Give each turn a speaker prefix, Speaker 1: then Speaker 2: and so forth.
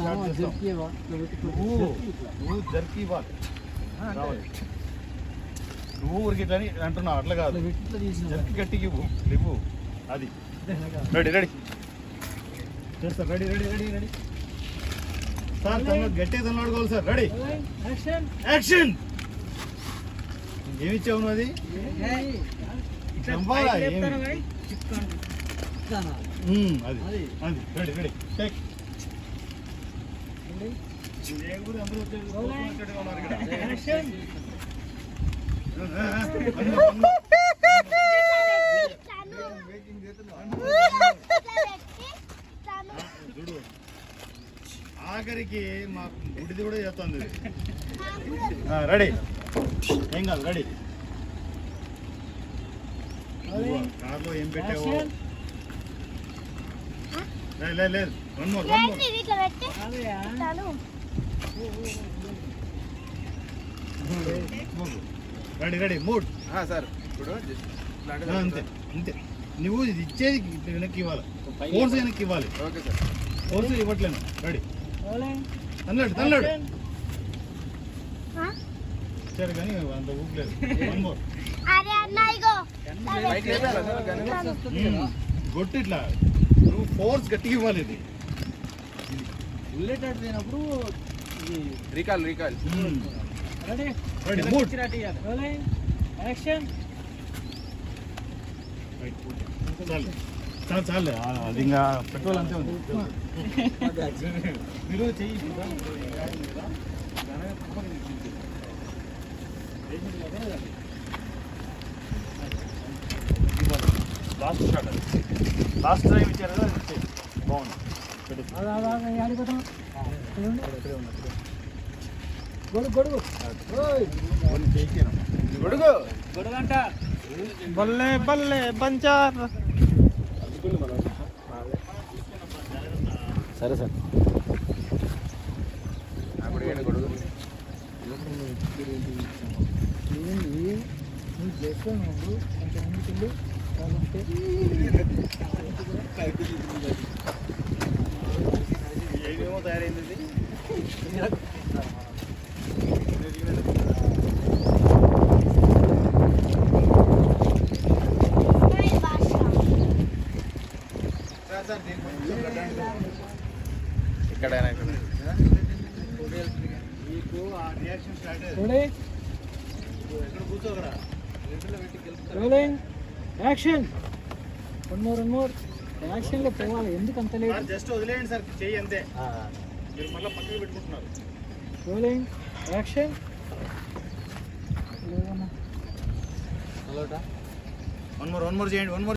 Speaker 1: నువ్వు జర్కి ఇవ్వాలి, నువ్వు ఊరికి ఇట్లా అంటున్నావు, అట్లా కాదు, జర్కి గట్టికి ఇవ్వు. అది ready ready sir, ready ready ready ready sir, గట్టిగా తన్నాడుకోవాలి సార్. Ready action. ఏమిచ్చావు నువ్వు? అది అది అది రెడీ రెడీ టేక్. చూడు, ఆఖరికి మా గుడిది కూడా చేస్తుంది. రెడీ, ఏం కాదు, రెడీ. కార్లో ఏం పెట్టావు? లేదు, one more. Ready ready mood
Speaker 2: sir. ఇప్పుడు
Speaker 1: అంతే అంతే, నువ్వు ఇచ్చేది వెనక్కి ఇవ్వాలి, ఫోర్స్ వెనక్కి ఇవ్వాలి.
Speaker 2: ఓకే సార్,
Speaker 1: ఫోర్స్ ఇవ్వట్లేను. రెడీ తన్నాడు సరే, కానీ అంత ఊపలేదు. One more. గొట్టు ఇట్లా నువ్వు ఫోర్స్ గట్టిగా ఇవ్వాలి. ఇది
Speaker 3: బుల్లెట్ అడిగినప్పుడు
Speaker 2: recall
Speaker 1: ready ready mood.
Speaker 3: Action.
Speaker 1: చాలు చాలు, అది ఇంకా పెట్రోల్ అంతే ఉంది. మీరు చెయ్యి లాస్ట్ షాట్, లాస్ట్ డ్రైవ్ ఇచ్చారు కదా, బాగుంది.
Speaker 3: గొడుగంట బల్లే బల్లే బంచార్.
Speaker 1: సరే సార్.
Speaker 2: గొడుగు
Speaker 1: ఏమేమో తయారైంది.
Speaker 2: ఎక్కడైనా
Speaker 1: మీకు ఆ రియాక్షన్ స్టార్ట్ ఎక్కడ కూర్చోగరా.
Speaker 3: యాక్షన్. One more. యాక్షన్ లో పోవాలి, ఎందుకు అంత లేదు?
Speaker 1: జస్ట్ వదిలేయండి సార్, చెయ్యి అంతే. మీరు మళ్ళీ పక్కన పెట్టుకుంటున్నారు.
Speaker 3: Rolling action.
Speaker 1: వన్ మోర్ చేయండి, వన్ మోర్.